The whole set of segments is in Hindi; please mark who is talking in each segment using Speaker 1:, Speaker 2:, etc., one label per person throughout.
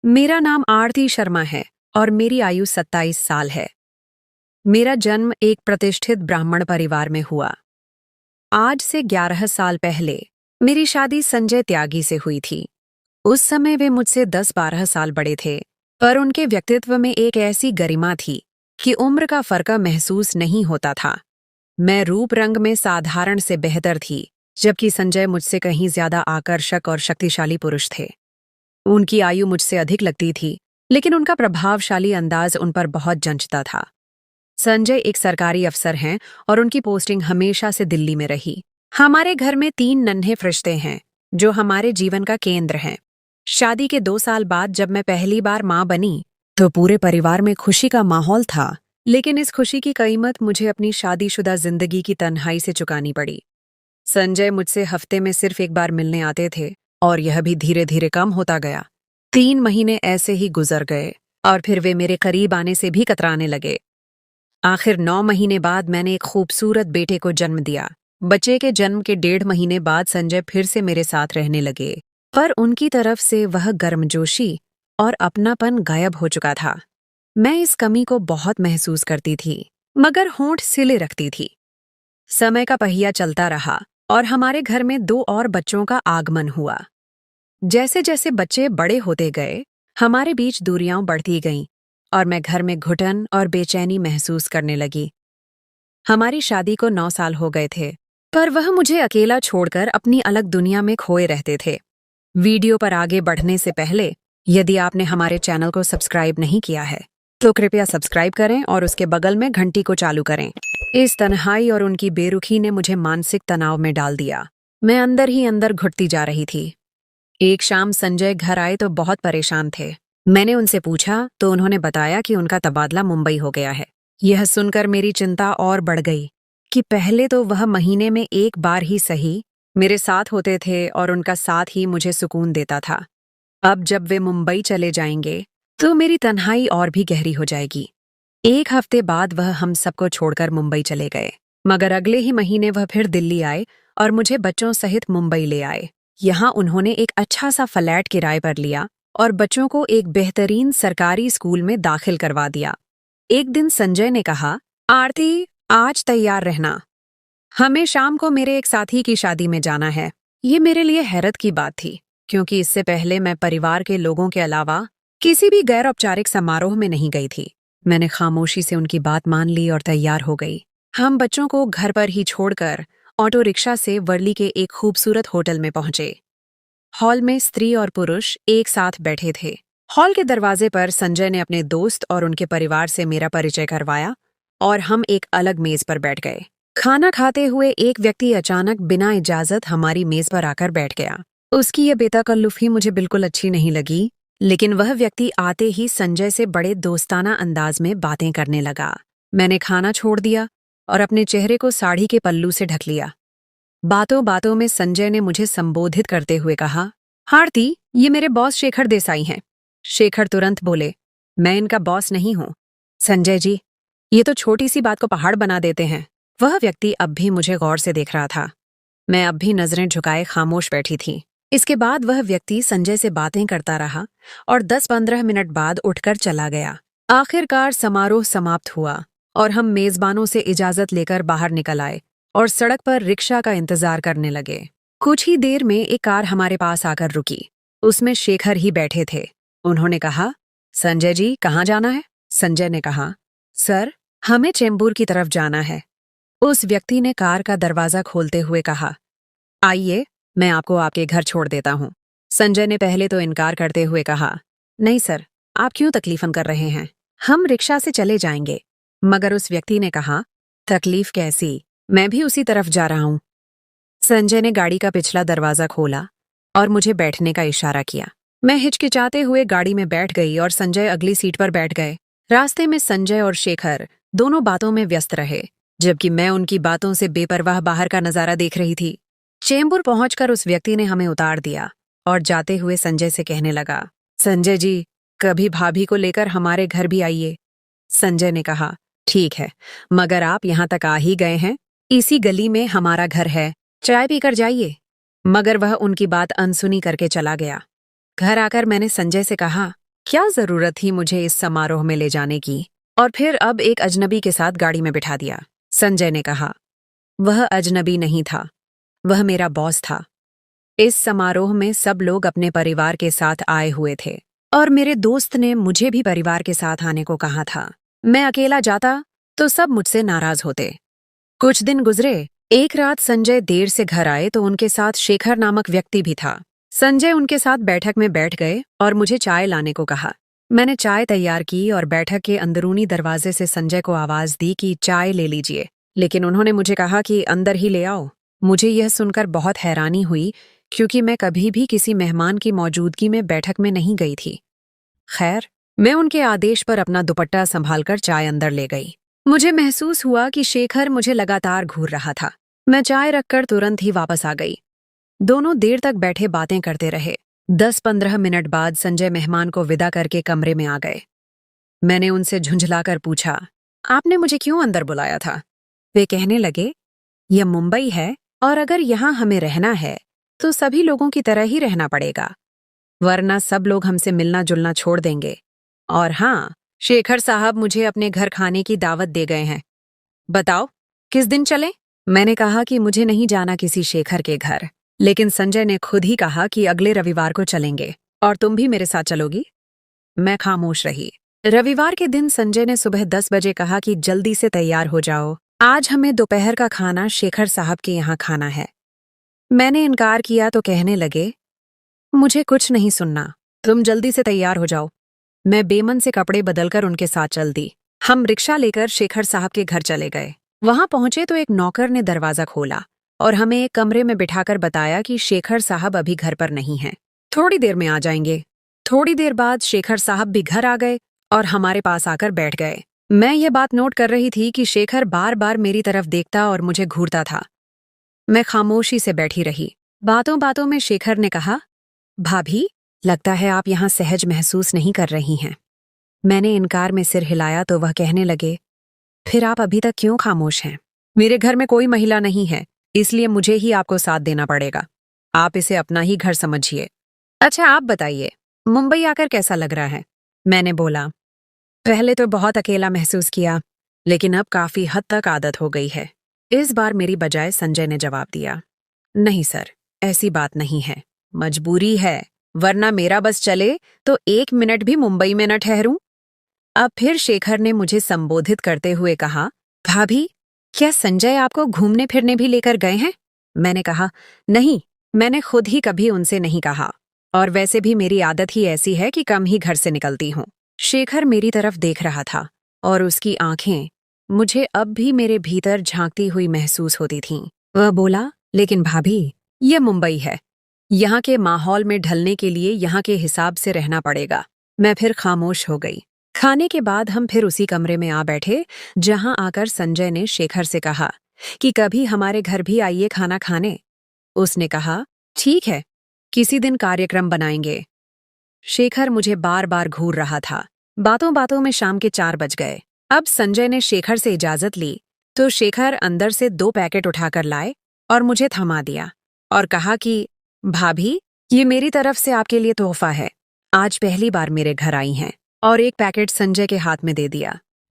Speaker 1: मेरा नाम आरती शर्मा है और मेरी आयु 27 साल है। मेरा जन्म एक प्रतिष्ठित ब्राह्मण परिवार में हुआ। आज से 11 साल पहले मेरी शादी संजय त्यागी से हुई थी। उस समय वे मुझसे 10-12 साल बड़े थे, पर उनके व्यक्तित्व में एक ऐसी गरिमा थी कि उम्र का फर्क महसूस नहीं होता था। मैं रूप रंग में साधारण से बेहतर थी, जबकि संजय मुझसे कहीं ज्यादा आकर्षक और शक्तिशाली पुरुष थे। उनकी आयु मुझसे अधिक लगती थी, लेकिन उनका प्रभावशाली अंदाज उन पर बहुत जंचता था। संजय एक सरकारी अफसर हैं और उनकी पोस्टिंग हमेशा से दिल्ली में रही। हमारे घर में 3 नन्हे फरिश्ते हैं, जो हमारे जीवन का केंद्र हैं। शादी के 2 साल बाद जब मैं पहली बार मां बनी, तो पूरे परिवार में खुशी का माहौल था, लेकिन इस खुशी की कीमत मुझे अपनी शादीशुदा जिंदगी की तन्हाई से चुकानी पड़ी। संजय मुझसे हफ्ते में सिर्फ एक बार मिलने आते थे, और यह भी धीरे धीरे कम होता गया। 3 महीने ऐसे ही गुजर गए और फिर वे मेरे करीब आने से भी कतराने लगे। आखिर 9 महीने बाद मैंने एक खूबसूरत बेटे को जन्म दिया। बच्चे के जन्म के 1.5 महीने बाद संजय फिर से मेरे साथ रहने लगे, पर उनकी तरफ से वह गर्मजोशी और अपनापन गायब हो चुका था। मैं इस कमी को बहुत महसूस करती थी, मगर होंठ सिले रखती थी। समय का पहिया चलता रहा और हमारे घर में 2 और बच्चों का आगमन हुआ। जैसे जैसे बच्चे बड़े होते गए, हमारे बीच दूरियां बढ़ती गईं और मैं घर में घुटन और बेचैनी महसूस करने लगी। हमारी शादी को 9 साल हो गए थे, पर वह मुझे अकेला छोड़कर अपनी अलग दुनिया में खोए रहते थे। वीडियो पर आगे बढ़ने से पहले, यदि आपने हमारे चैनल को सब्सक्राइब नहीं किया है, तो कृपया सब्सक्राइब करें और उसके बगल में घंटी को चालू करें। इस तन्हाई और उनकी बेरुखी ने मुझे मानसिक तनाव में डाल दिया। मैं अंदर ही अंदर घुटती जा रही थी। एक शाम संजय घर आए तो बहुत परेशान थे। मैंने उनसे पूछा तो उन्होंने बताया कि उनका तबादला मुंबई हो गया है। यह सुनकर मेरी चिंता और बढ़ गई कि पहले तो वह महीने में एक बार ही सही मेरे साथ होते थे और उनका साथ ही मुझे सुकून देता था। अब जब वे मुंबई चले जाएंगे तो मेरी तन्हाई और भी गहरी हो जाएगी। 1 हफ्ते बाद वह हम सबको छोड़कर मुंबई चले गए, मगर अगले ही महीने वह फिर दिल्ली आए और मुझे बच्चों सहित मुंबई ले आए। यहाँ उन्होंने एक अच्छा सा फ्लैट किराए पर लिया और बच्चों को एक बेहतरीन सरकारी स्कूल में दाखिल करवा दिया। एक दिन संजय ने कहा, आरती, आज तैयार रहना, हमें शाम को मेरे एक साथी की शादी में जाना है। ये मेरे लिए हैरत की बात थी, क्योंकि इससे पहले मैं परिवार के लोगों के अलावा किसी भी गैर औपचारिक समारोह में नहीं गई थी। मैंने खामोशी से उनकी बात मान ली और तैयार हो गई। हम बच्चों को घर पर ही छोड़कर ऑटो रिक्शा से वर्ली के एक खूबसूरत होटल में पहुंचे। हॉल में स्त्री और पुरुष एक साथ बैठे थे। हॉल के दरवाजे पर संजय ने अपने दोस्त और उनके परिवार से मेरा परिचय करवाया और हम एक अलग मेज पर बैठ गए। खाना खाते हुए एक व्यक्ति अचानक बिना इजाजत हमारी मेज पर आकर बैठ गया। उसकी यह बेतकल्लुफी मुझे बिल्कुल अच्छी नहीं लगी, लेकिन वह व्यक्ति आते ही संजय से बड़े दोस्ताना अंदाज में बातें करने लगा। मैंने खाना छोड़ दिया और अपने चेहरे को साड़ी के पल्लू से ढक लिया। बातों बातों में संजय ने मुझे संबोधित करते हुए कहा, आरती, ये मेरे बॉस शेखर देसाई हैं। शेखर तुरंत बोले, मैं इनका बॉस नहीं हूं। संजय जी, ये तो छोटी सी बात को पहाड़ बना देते हैं। वह व्यक्ति अब भी मुझे गौर से देख रहा था। मैं अब भी नजरें झुकाए खामोश बैठी थी। इसके बाद वह व्यक्ति संजय से बातें करता रहा और 10-15 मिनट बाद उठकर चला गया। आखिरकार समारोह समाप्त हुआ और हम मेजबानों से इजाजत लेकर बाहर निकल आए और सड़क पर रिक्शा का इंतजार करने लगे। कुछ ही देर में एक कार हमारे पास आकर रुकी। उसमें शेखर ही बैठे थे। उन्होंने कहा, संजय जी, कहाँ जाना है? संजय ने कहा, सर, हमें चेंबूर की तरफ जाना है। उस व्यक्ति ने कार का दरवाजा खोलते हुए कहा, आइए, मैं आपको आपके घर छोड़ देता हूँ। संजय ने पहले तो इनकार करते हुए कहा, नहीं सर, आप क्यों तकलीफन कर रहे हैं? हम रिक्शा से चले जाएंगे। मगर उस व्यक्ति ने कहा, तकलीफ कैसी, मैं भी उसी तरफ जा रहा हूँ। संजय ने गाड़ी का पिछला दरवाजा खोला और मुझे बैठने का इशारा किया। मैं हिचकिचाते हुए गाड़ी में बैठ गई और संजय अगली सीट पर बैठ गए। रास्ते में संजय और शेखर दोनों बातों में व्यस्त रहे, जबकि मैं उनकी बातों से बेपरवाह बाहर का नजारा देख रही थी। चेंबूर पहुंचकर उस व्यक्ति ने हमें उतार दिया और जाते हुए संजय से कहने लगा, संजय जी, कभी भाभी को लेकर हमारे घर भी आइए। संजय ने कहा, ठीक है, मगर आप यहाँ तक आ ही गए हैं, इसी गली में हमारा घर है, चाय पीकर जाइए। मगर वह उनकी बात अनसुनी करके चला गया। घर आकर मैंने संजय से कहा, क्या जरूरत थी मुझे इस समारोह में ले जाने की? और फिर अब एक अजनबी के साथ गाड़ी में बिठा दिया। संजय ने कहा। वह अजनबी नहीं था, वह मेरा बॉस था। इस समारोह में सब लोग अपने परिवार के साथ आए हुए थे और मेरे दोस्त ने मुझे भी परिवार के साथ आने को कहा था। मैं अकेला जाता तो सब मुझसे नाराज होते। कुछ दिन गुजरे। एक रात संजय देर से घर आए तो उनके साथ शेखर नामक व्यक्ति भी था। संजय उनके साथ बैठक में बैठ गए और मुझे चाय लाने को कहा। मैंने चाय तैयार की और बैठक के अंदरूनी दरवाजे से संजय को आवाज दी कि चाय ले लीजिए, लेकिन उन्होंने मुझे कहा कि अंदर ही ले आओ। मुझे यह सुनकर बहुत हैरानी हुई क्योंकि मैं कभी भी किसी मेहमान की मौजूदगी में बैठक में नहीं गई थी। खैर, मैं उनके आदेश पर अपना दुपट्टा संभालकर चाय अंदर ले गई। मुझे महसूस हुआ कि शेखर मुझे लगातार घूर रहा था। मैं चाय रखकर तुरंत ही वापस आ गई। दोनों देर तक बैठे बातें करते रहे। 10-15 मिनट बाद संजय मेहमान को विदा करके कमरे में आ गए। मैंने उनसे झुंझलाकर पूछा, आपने मुझे क्यों अंदर बुलाया था? वे कहने लगे, यह मुंबई है और अगर यहाँ हमें रहना है तो सभी लोगों की तरह ही रहना पड़ेगा, वरना सब लोग हमसे मिलना जुलना छोड़ देंगे। और हाँ, शेखर साहब मुझे अपने घर खाने की दावत दे गए हैं। बताओ, किस दिन चलें? मैंने कहा कि मुझे नहीं जाना किसी शेखर के घर, लेकिन संजय ने खुद ही कहा कि अगले रविवार को चलेंगे और तुम भी मेरे साथ चलोगी? मैं खामोश रही। रविवार के दिन संजय ने सुबह 10 बजे कहा कि जल्दी से तैयार हो जाओ, आज हमें दोपहर का खाना शेखर साहब के यहाँ खाना है। मैंने इनकार किया तो कहने लगे, मुझे कुछ नहीं सुनना, तुम जल्दी से तैयार हो जाओ। मैं बेमन से कपड़े बदलकर उनके साथ चल दी। हम रिक्शा लेकर शेखर साहब के घर चले गए। वहां पहुंचे तो एक नौकर ने दरवाजा खोला और हमें एक कमरे में बिठाकर बताया कि शेखर साहब अभी घर पर नहीं हैं, थोड़ी देर में आ जाएंगे। थोड़ी देर बाद शेखर साहब भी घर आ गए और हमारे पास आकर बैठ गए। मैं ये बात नोट कर रही थी कि शेखर बार बार मेरी तरफ देखता और मुझे घूरता था। मैं खामोशी से बैठी रही। बातों बातों में शेखर ने कहा, भाभी, लगता है आप यहाँ सहज महसूस नहीं कर रही हैं। मैंने इनकार में सिर हिलाया तो वह कहने लगे, फिर आप अभी तक क्यों खामोश हैं? मेरे घर में कोई महिला नहीं है, इसलिए मुझे ही आपको साथ देना पड़ेगा। आप इसे अपना ही घर समझिए। अच्छा, आप बताइए, मुंबई आकर कैसा लग रहा है? मैंने बोला। पहले तो बहुत अकेला महसूस किया, लेकिन अब काफी हद तक आदत हो गई है। इस बार मेरी बजाय संजय ने जवाब दिया, नहीं सर, ऐसी बात नहीं है, मजबूरी है, वरना मेरा बस चले तो 1 मिनट भी मुंबई में न ठहरूं। अब फिर शेखर ने मुझे संबोधित करते हुए कहा, भाभी, क्या संजय आपको घूमने फिरने भी लेकर गए हैं? मैंने कहा, नहीं, मैंने खुद ही कभी उनसे नहीं कहा, और वैसे भी मेरी आदत ही ऐसी है कि कम ही घर से निकलती हूँ। शेखर मेरी तरफ देख रहा था और उसकी आंखें मुझे अब भी मेरे भीतर झांकती हुई महसूस होती थीं। वह बोला, लेकिन भाभी, यह मुंबई है, यहाँ के माहौल में ढलने के लिए यहाँ के हिसाब से रहना पड़ेगा। मैं फिर खामोश हो गई। खाने के बाद हम फिर उसी कमरे में आ बैठे जहां आकर संजय ने शेखर से कहा कि कभी हमारे घर भी आइए खाना खाने। उसने कहा, ठीक है, किसी दिन कार्यक्रम बनाएंगे। शेखर मुझे बार बार घूर रहा था। बातों बातों में शाम के 4 बज गए। अब संजय ने शेखर से इजाजत ली तो शेखर अंदर से 2 पैकेट उठाकर लाए और मुझे थमा दिया और कहा कि भाभी, ये मेरी तरफ से आपके लिए तोहफा है, आज पहली बार मेरे घर आई हैं, और एक पैकेट संजय के हाथ में दे दिया।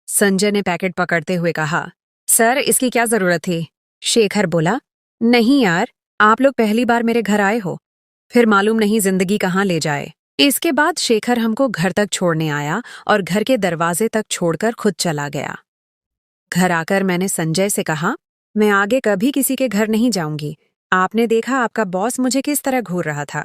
Speaker 1: संजय ने पैकेट पकड़ते हुए कहा, सर, इसकी क्या जरूरत थी? शेखर बोला, नहीं यार, आप लोग पहली बार मेरे घर आए हो, फिर मालूम नहीं जिंदगी कहाँ ले जाए। इसके बाद शेखर हमको घर तक छोड़ने आया और घर के दरवाजे तक छोड़कर खुद चला गया। घर आकर मैंने संजय से कहा, मैं आगे कभी किसी के घर नहीं जाऊंगी। आपने देखा आपका बॉस मुझे किस तरह घूर रहा था।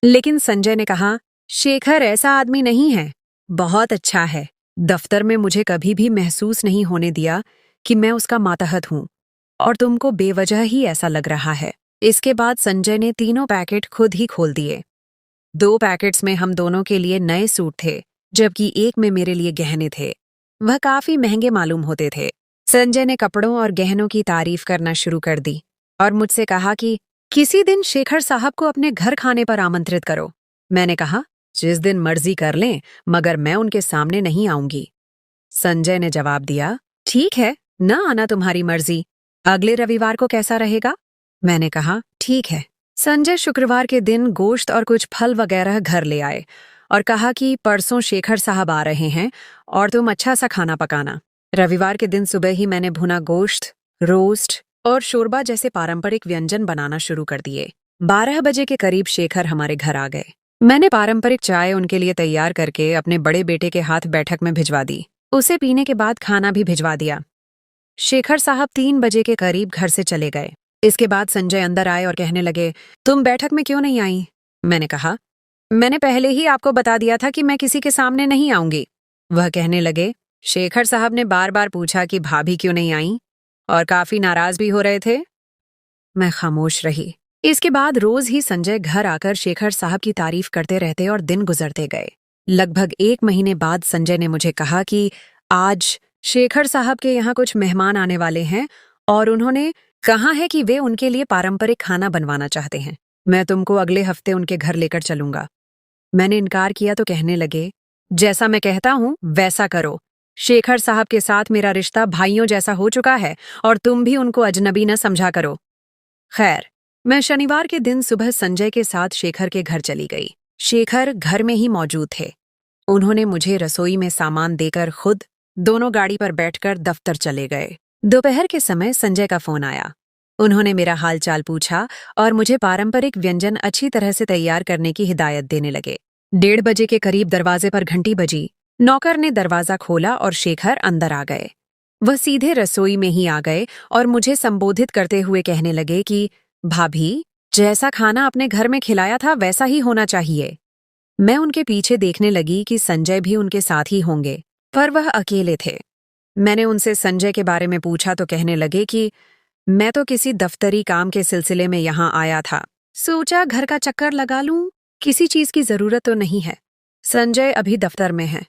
Speaker 1: लेकिन संजय ने कहा, शेखर ऐसा आदमी नहीं है, बहुत अच्छा है। दफ्तर में मुझे कभी भी महसूस नहीं होने दिया कि मैं उसका मातहत हूं और तुमको बेवजह ही ऐसा लग रहा है। इसके बाद संजय ने 3 पैकेट खुद ही खोल दिए। 2 पैकेट्स में हम दोनों के लिए नए सूट थे, जबकि एक में मेरे लिए गहने थे। वह काफी महंगे मालूम होते थे। संजय ने कपड़ों और गहनों की तारीफ करना शुरू कर दी और मुझसे कहा कि किसी दिन शेखर साहब को अपने घर खाने पर आमंत्रित करो। मैंने कहा, जिस दिन मर्जी कर लें, मगर मैं उनके सामने नहीं आऊंगी। संजय ने जवाब दिया, ठीक है, न आना तुम्हारी मर्जी, अगले रविवार को कैसा रहेगा? मैंने कहा, ठीक है। संजय शुक्रवार के दिन गोश्त और कुछ फल वगैरह घर ले आए और कहा कि परसों शेखर साहब आ रहे हैं और तुम अच्छा सा खाना पकाना। रविवार के दिन सुबह ही मैंने भुना गोश्त, रोस्ट और शोरबा जैसे पारंपरिक व्यंजन बनाना शुरू कर दिए। 12 बजे के करीब शेखर हमारे घर आ गए। मैंने पारंपरिक चाय उनके लिए तैयार करके अपने बड़े बेटे के हाथ बैठक में भिजवा दी। उसे पीने के बाद खाना भी भिजवा दिया। शेखर साहब 3 बजे के करीब घर से चले गए। इसके बाद संजय अंदर आए और कहने लगे, तुम बैठक में क्यों नहीं आई? मैंने कहा, मैंने पहले ही आपको बता दिया था कि मैं किसी के सामने नहीं आऊंगी। वह कहने लगे, शेखर साहब ने बार बार पूछा कि भाभी क्यों नहीं आई और काफी नाराज भी हो रहे थे। मैं खामोश रही। इसके बाद रोज ही संजय घर आकर शेखर साहब की तारीफ करते रहते और दिन गुजरते गए। लगभग 1 महीने बाद संजय ने मुझे कहा कि आज शेखर साहब के यहाँ कुछ मेहमान आने वाले हैं और उन्होंने कहा है कि वे उनके लिए पारंपरिक खाना बनवाना चाहते हैं। मैं तुमको अगले हफ्ते उनके घर लेकर चलूंगा। मैंने इनकार किया तो कहने लगे, जैसा मैं कहता हूं वैसा करो। शेखर साहब के साथ मेरा रिश्ता भाइयों जैसा हो चुका है और तुम भी उनको अजनबी न समझा करो। खैर, मैं शनिवार के दिन सुबह संजय के साथ शेखर के घर चली गई। शेखर घर में ही मौजूद थे। उन्होंने मुझे रसोई में सामान देकर खुद दोनों गाड़ी पर बैठकर दफ्तर चले गए। दोपहर के समय संजय का फोन आया। उन्होंने मेरा हालचाल पूछा और मुझे पारंपरिक व्यंजन अच्छी तरह से तैयार करने की हिदायत देने लगे। 1:30 बजे के करीब दरवाजे पर घंटी बजी। नौकर ने दरवाजा खोला और शेखर अंदर आ गए। वह सीधे रसोई में ही आ गए और मुझे संबोधित करते हुए कहने लगे कि भाभी, जैसा खाना अपने घर में खिलाया था वैसा ही होना चाहिए। मैं उनके पीछे देखने लगी कि संजय भी उनके साथ ही होंगे, पर वह अकेले थे। मैंने उनसे संजय के बारे में पूछा तो कहने लगे कि मैं तो किसी दफ्तरी काम के सिलसिले में यहाँ आया था, सोचा घर का चक्कर लगा लूं, किसी चीज की जरूरत तो नहीं है। संजय अभी दफ्तर में है,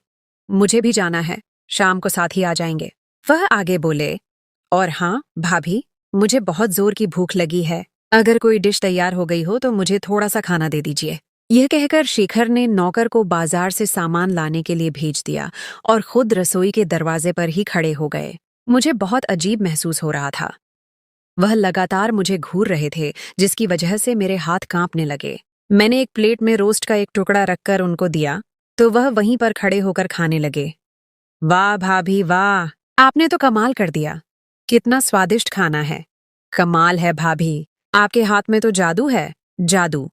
Speaker 1: मुझे भी जाना है, शाम को साथ ही आ जाएंगे। वह आगे बोले, और हाँ भाभी, मुझे बहुत जोर की भूख लगी है, अगर कोई डिश तैयार हो गई हो तो मुझे थोड़ा सा खाना दे दीजिए। यह कहकर शेखर ने नौकर को बाजार से सामान लाने के लिए भेज दिया और खुद रसोई के दरवाजे पर ही खड़े हो गए। मुझे बहुत अजीब महसूस हो रहा था। वह लगातार मुझे घूर रहे थे, जिसकी वजह से मेरे हाथ कांपने लगे। मैंने एक प्लेट में रोस्ट का एक टुकड़ा रखकर उनको दिया तो वह वहीं पर खड़े होकर खाने लगे। वाह भाभी वाह, आपने तो कमाल कर दिया, कितना स्वादिष्ट खाना है। कमाल है भाभी, आपके हाथ में तो जादू है, जादू।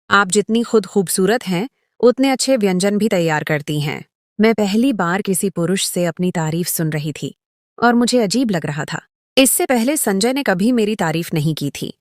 Speaker 1: आप जितनी खुद खूबसूरत हैं उतने अच्छे व्यंजन भी तैयार करती हैं। मैं पहली बार किसी पुरुष से अपनी तारीफ सुन रही थी और मुझे अजीब लग रहा था। इससे पहले संजय ने कभी मेरी तारीफ नहीं की थी।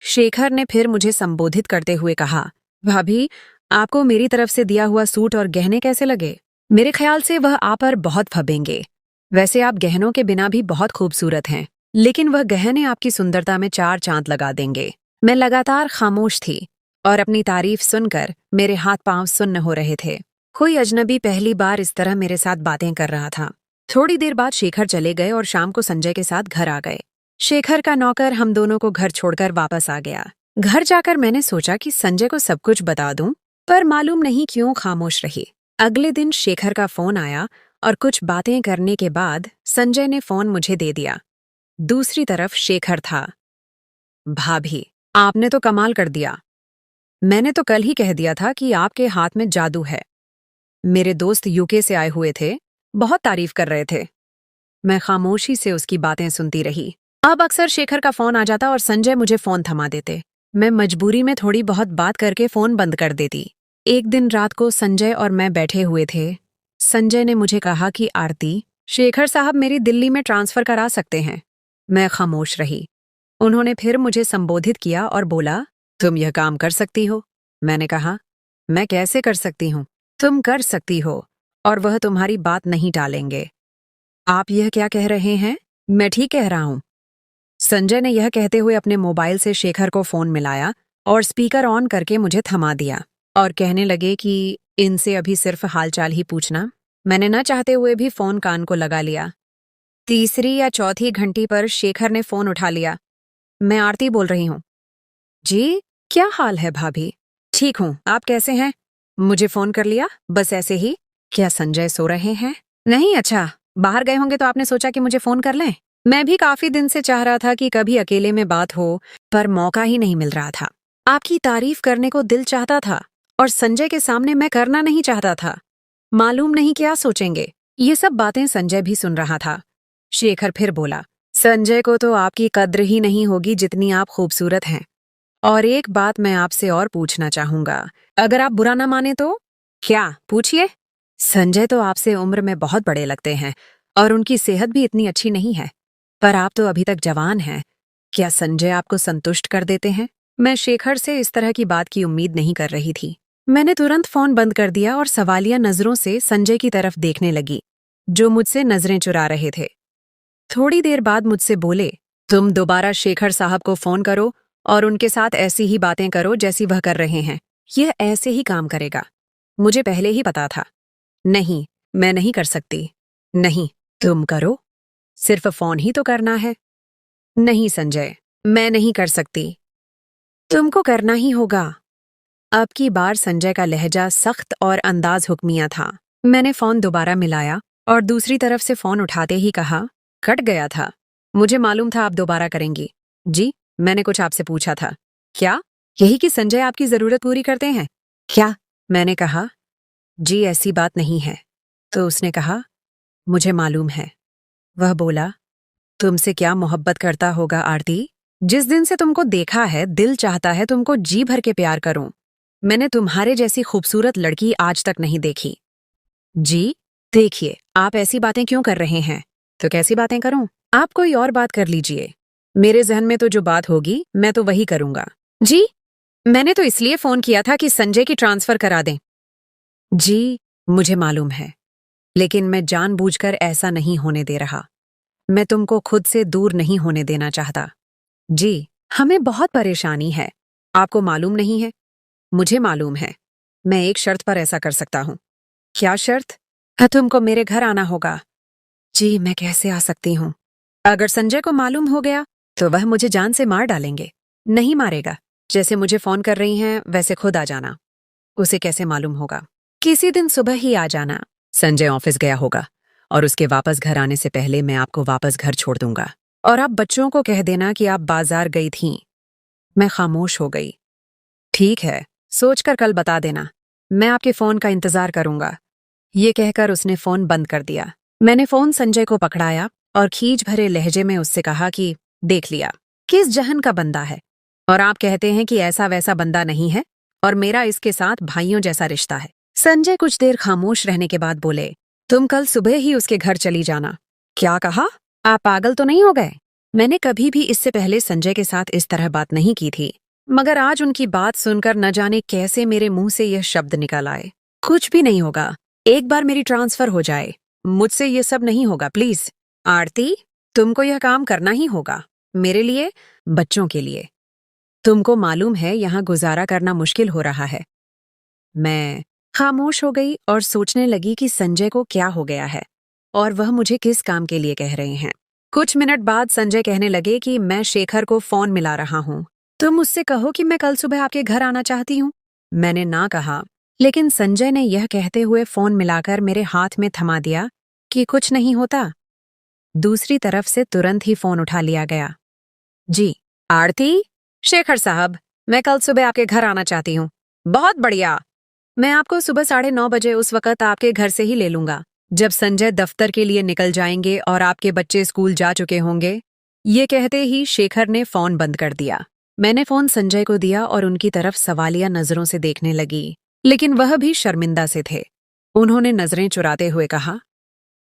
Speaker 1: शेखर ने फिर मुझे संबोधित करते हुए कहा, भाभी, आपको मेरी तरफ से दिया हुआ सूट और गहने कैसे लगे? मेरे ख्याल से वह आप पर बहुत फबेंगे। वैसे आप गहनों के बिना भी बहुत खूबसूरत हैं, लेकिन वह गहने आपकी सुंदरता में 4 चांद लगा देंगे। मैं लगातार खामोश थी और अपनी तारीफ सुनकर मेरे हाथ पांव सुन्न हो रहे थे। कोई अजनबी पहली बार इस तरह मेरे साथ बातें कर रहा था। थोड़ी देर बाद शेखर चले गए और शाम को संजय के साथ घर आ गए। शेखर का नौकर हम दोनों को घर छोड़कर वापस आ गया। घर जाकर मैंने सोचा कि संजय को सब कुछ बता दूं, पर मालूम नहीं क्यों खामोश रही। अगले दिन शेखर का फोन आया और कुछ बातें करने के बाद संजय ने फोन मुझे दे दिया। दूसरी तरफ शेखर था। भाभी, आपने तो कमाल कर दिया। मैंने तो कल ही कह दिया था कि आपके हाथ में जादू है। मेरे दोस्त यूके से आए हुए थे, बहुत तारीफ कर रहे थे। मैं खामोशी से उसकी बातें सुनती रही। अब अक्सर शेखर का फोन आ जाता और संजय मुझे फोन थमा देते। मैं मजबूरी में थोड़ी बहुत बात करके फोन बंद कर देती। एक दिन रात को संजय और मैं बैठे हुए थे। संजय ने मुझे कहा कि आरती, शेखर साहब मेरी दिल्ली में ट्रांसफर करा सकते हैं। मैं खामोश रही। उन्होंने फिर मुझे संबोधित किया और बोला, तुम यह काम कर सकती हो? मैंने कहा, मैं कैसे कर सकती हूँ? तुम कर सकती हो और वह तुम्हारी बात नहीं टालेंगे। आप यह क्या कह रहे हैं? मैं ठीक कह रहा हूँ। संजय ने यह कहते हुए अपने मोबाइल से शेखर को फोन मिलाया और स्पीकर ऑन करके मुझे थमा दिया और कहने लगे कि इनसे अभी सिर्फ हालचाल ही पूछना। मैंने न चाहते हुए भी फोन कान को लगा लिया। तीसरी या चौथी घंटी पर शेखर ने फोन उठा लिया। मैं आरती बोल रही हूँ। जी, क्या हाल है भाभी? ठीक हूँ, आप कैसे हैं? मुझे फोन कर लिया बस ऐसे ही? क्या संजय सो रहे हैं? नहीं, अच्छा, बाहर गए होंगे तो आपने सोचा कि मुझे फोन कर लें। मैं भी काफी दिन से चाह रहा था कि कभी अकेले में बात हो, पर मौका ही नहीं मिल रहा था। आपकी तारीफ करने को दिल चाहता था और संजय के सामने मैं करना नहीं चाहता था। मालूम नहीं क्या सोचेंगे। ये सब बातें संजय भी सुन रहा था। शेखर फिर बोला, संजय को तो आपकी कद्र ही नहीं होगी जितनी आप खूबसूरत हैं। और एक बात मैं आपसे और पूछना चाहूंगा, अगर आप बुरा ना माने तो। क्या, पूछिए। संजय तो आपसे उम्र में बहुत बड़े लगते हैं और उनकी सेहत भी इतनी अच्छी नहीं है, पर आप तो अभी तक जवान हैं। क्या संजय आपको संतुष्ट कर देते हैं? मैं शेखर से इस तरह की बात की उम्मीद नहीं कर रही थी। मैंने तुरंत फोन बंद कर दिया और सवालिया नजरों से संजय की तरफ देखने लगी, जो मुझसे नजरें चुरा रहे थे। थोड़ी देर बाद मुझसे बोले, तुम दोबारा शेखर साहब को फोन करो और उनके साथ ऐसी ही बातें करो जैसी वह कर रहे हैं। यह ऐसे ही काम करेगा। मुझे पहले ही पता था। नहीं, मैं नहीं कर सकती। नहीं, तुम करो। सिर्फ फोन ही तो करना है। नहीं संजय, मैं नहीं कर सकती। तुमको करना ही होगा। अब की बार संजय का लहजा सख्त और अंदाज हुक्मिया था। मैंने फोन दोबारा मिलाया और दूसरी तरफ से फोन उठाते ही कहा, कट गया था। मुझे मालूम था आप दोबारा करेंगी। जी, मैंने कुछ आपसे पूछा था। क्या? यही कि संजय आपकी जरूरत पूरी करते हैं? क्या? मैंने कहा, जी ऐसी बात नहीं है। तो उसने कहा, मुझे मालूम है। वह बोला, तुमसे क्या मोहब्बत करता होगा आरती। जिस दिन से तुमको देखा है दिल चाहता है तुमको जी भर के प्यार करूं। मैंने तुम्हारे जैसी खूबसूरत लड़की आज तक नहीं देखी। जी, देखिए आप ऐसी बातें क्यों कर रहे हैं? तो कैसी बातें करूं? आप कोई और बात कर लीजिए। मेरे जहन में तो जो बात होगी मैं तो वही करूंगा। जी, मैंने तो इसलिए फोन किया था कि संजय की ट्रांसफर करा दें। जी, मुझे मालूम है, लेकिन मैं जानबूझकर ऐसा नहीं होने दे रहा। मैं तुमको खुद से दूर नहीं होने देना चाहता। जी, हमें बहुत परेशानी है। आपको मालूम नहीं है? मुझे मालूम है। मैं एक शर्त पर ऐसा कर सकता हूँ। क्या शर्त? तुमको मेरे घर आना होगा। जी, मैं कैसे आ सकती हूँ? अगर संजय को मालूम हो गया तो वह मुझे जान से मार डालेंगे। नहीं मारेगा। जैसे मुझे फोन कर रही हैं वैसे खुद आ जाना। उसे कैसे मालूम होगा? किसी दिन सुबह ही आ जाना। संजय ऑफिस गया होगा और उसके वापस घर आने से पहले मैं आपको वापस घर छोड़ दूंगा और आप बच्चों को कह देना कि आप बाजार गई थीं। मैं खामोश हो गई। ठीक है, सोचकर कल बता देना। मैं आपके फोन का इंतजार करूंगा। ये कहकर उसने फोन बंद कर दिया। मैंने फोन संजय को पकड़ाया और खींच भरे लहजे में उससे कहा कि देख लिया, किस जहन का बंदा है। और आप कहते हैं कि ऐसा वैसा बंदा नहीं है और मेरा इसके साथ भाइयों जैसा रिश्ता है। संजय कुछ देर खामोश रहने के बाद बोले, तुम कल सुबह ही उसके घर चली जाना। क्या कहा? आप पागल तो नहीं हो गए? मैंने कभी भी इससे पहले संजय के साथ इस तरह बात नहीं की थी, मगर आज उनकी बात सुनकर न जाने कैसे मेरे मुंह से यह शब्द निकल आए। कुछ भी नहीं होगा, एक बार मेरी ट्रांसफर हो जाए, मुझसे ये सब नहीं होगा। प्लीज आरती, तुमको यह काम करना ही होगा, मेरे लिए, बच्चों के लिए। तुमको मालूम है यहाँ गुजारा करना मुश्किल हो रहा है। मैं खामोश हो गई और सोचने लगी कि संजय को क्या हो गया है और वह मुझे किस काम के लिए कह रहे हैं। कुछ मिनट बाद संजय कहने लगे कि मैं शेखर को फोन मिला रहा हूँ, तुम उससे कहो कि मैं कल सुबह आपके घर आना चाहती हूँ। मैंने ना कहा, लेकिन संजय ने यह कहते हुए फोन मिलाकर मेरे हाथ में थमा दिया कि कुछ नहीं होता। दूसरी तरफ से तुरंत ही फोन उठा लिया गया। जी, आरती, शेखर साहब, मैं कल सुबह आपके घर आना चाहती हूँ। बहुत बढ़िया, मैं आपको सुबह 9:30 बजे उस वक्त आपके घर से ही ले लूंगा, जब संजय दफ्तर के लिए निकल जाएंगे और आपके बच्चे स्कूल जा चुके होंगे। ये कहते ही शेखर ने फोन बंद कर दिया। मैंने फोन संजय को दिया और उनकी तरफ सवालिया नजरों से देखने लगी, लेकिन वह भी शर्मिंदा से थे। उन्होंने नजरें चुराते हुए कहा,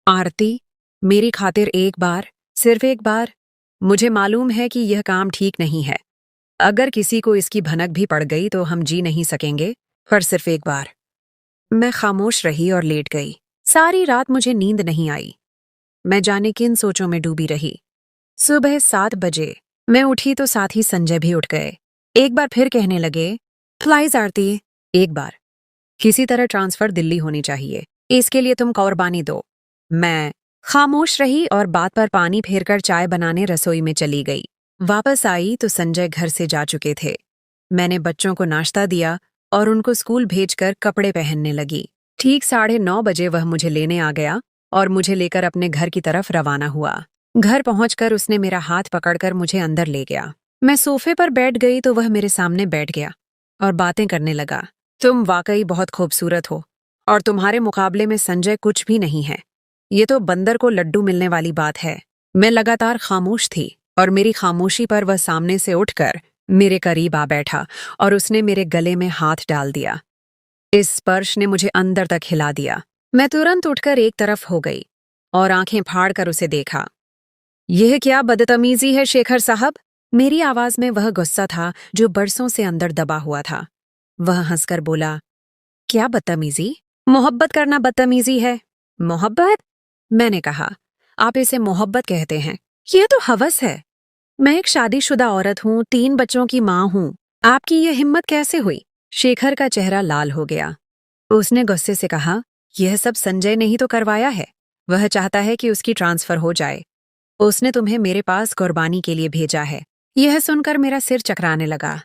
Speaker 1: आरती, मेरी खातिर एक बार, सिर्फ एक बार। मुझे मालूम है कि यह काम ठीक नहीं है। अगर किसी को इसकी भनक भी पड़ गई तो हम जी नहीं सकेंगे, पर सिर्फ एक बार। मैं खामोश रही और लेट गई। सारी रात मुझे नींद नहीं आई। मैं जाने किन सोचों में डूबी रही। सुबह 7 बजे मैं उठी तो साथ ही संजय भी उठ गए। एक बार फिर कहने लगे, प्लीज आरती, एक बार, किसी तरह ट्रांसफर दिल्ली होनी चाहिए, इसके लिए तुम कुर्बानी दो। मैं खामोश रही और बात पर पानी फेरकर चाय बनाने रसोई में चली गई। वापस आई तो संजय घर से जा चुके थे। मैंने बच्चों को नाश्ता दिया और उनको स्कूल भेजकर कपड़े पहनने लगी। ठीक 9:30 बजे वह मुझे लेने आ गया और मुझे लेकर अपने घर की तरफ रवाना हुआ। घर पहुंचकर उसने मेरा हाथ पकड़कर मुझे अंदर ले गया। मैं सोफे पर बैठ गई तो वह मेरे सामने बैठ गया और बातें करने लगा। तुम वाकई बहुत खूबसूरत हो और तुम्हारे मुकाबले में संजय कुछ भी नहीं है। ये तो बंदर को लड्डू मिलने वाली बात है। मैं लगातार खामोश थी और मेरी खामोशी पर वह सामने से उठकर मेरे करीब आ बैठा और उसने मेरे गले में हाथ डाल दिया। इस स्पर्श ने मुझे अंदर तक हिला दिया। मैं तुरंत उठकर एक तरफ हो गई और आंखें फाड़कर उसे देखा। यह क्या बदतमीजी है शेखर साहब? मेरी आवाज में वह गुस्सा था जो बरसों से अंदर दबा हुआ था। वह हंसकर बोला, क्या बदतमीजी? मोहब्बत करना बदतमीजी है। मोहब्बत? मैंने कहा, आप इसे मोहब्बत कहते हैं, यह तो हवस है। मैं एक शादीशुदा औरत हूँ, 3 बच्चों की माँ हूँ। आपकी यह हिम्मत कैसे हुई? शेखर का चेहरा लाल हो गया। उसने गुस्से से कहा, यह सब संजय ने ही तो करवाया है। वह चाहता है कि उसकी ट्रांसफर हो जाए। उसने तुम्हें मेरे पास कुर्बानी के लिए भेजा है। यह सुनकर मेरा सिर चकराने लगा।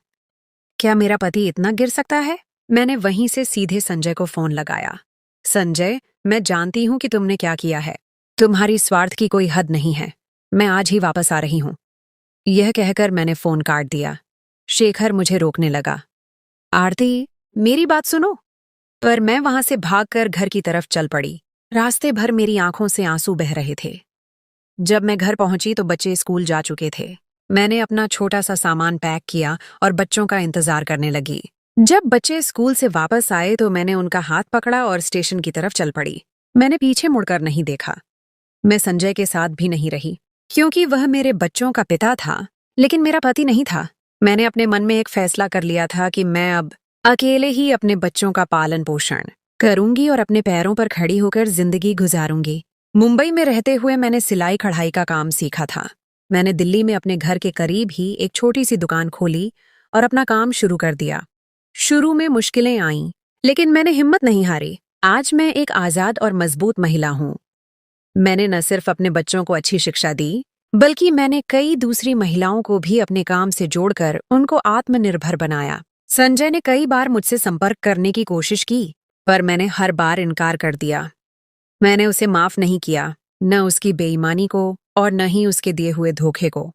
Speaker 1: क्या मेरा पति इतना गिर सकता है? मैंने वहीं से सीधे संजय को फोन लगाया। संजय, मैं जानती हूं कि तुमने क्या किया है। तुम्हारी स्वार्थ की कोई हद नहीं है। मैं आज ही वापस आ रही हूं। यह कहकर मैंने फोन काट दिया। शेखर मुझे रोकने लगा। आरती, मेरी बात सुनो। पर मैं वहां से भागकर घर की तरफ चल पड़ी। रास्ते भर मेरी आंखों से आंसू बह रहे थे। जब मैं घर पहुंची तो बच्चे स्कूल जा चुके थे। मैंने अपना छोटा सा सामान पैक किया और बच्चों का इंतजार करने लगी। जब बच्चे स्कूल से वापस आए तो मैंने उनका हाथ पकड़ा और स्टेशन की तरफ चल पड़ी। मैंने पीछे मुड़कर नहीं देखा। मैं संजय के साथ भी नहीं रही, क्योंकि वह मेरे बच्चों का पिता था, लेकिन मेरा पति नहीं था। मैंने अपने मन में एक फैसला कर लिया था कि मैं अब अकेले ही अपने बच्चों का पालन पोषण करूंगी और अपने पैरों पर खड़ी होकर जिंदगी गुजारूंगी। मुंबई में रहते हुए मैंने सिलाई कढ़ाई का काम सीखा था। मैंने दिल्ली में अपने घर के करीब ही एक छोटी सी दुकान खोली और अपना काम शुरू कर दिया। शुरू में मुश्किलें आईं, लेकिन मैंने हिम्मत नहीं हारी। आज मैं एक आजाद और मजबूत महिला हूँ। मैंने न सिर्फ अपने बच्चों को अच्छी शिक्षा दी, बल्कि मैंने कई दूसरी महिलाओं को भी अपने काम से जोड़कर उनको आत्मनिर्भर बनाया। संजय ने कई बार मुझसे संपर्क करने की कोशिश की, पर मैंने हर बार इनकार कर दिया। मैंने उसे माफ नहीं किया, न उसकी बेईमानी को और न ही उसके दिए हुए धोखे को।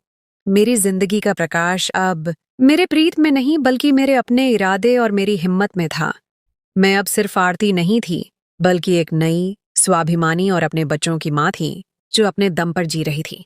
Speaker 1: मेरी जिंदगी का प्रकाश अब मेरे प्रीत में नहीं, बल्कि मेरे अपने इरादे और मेरी हिम्मत में था। मैं अब सिर्फ आरती नहीं थी, बल्कि एक नई, स्वाभिमानी और अपने बच्चों की माँ थी, जो अपने दम पर जी रही थी।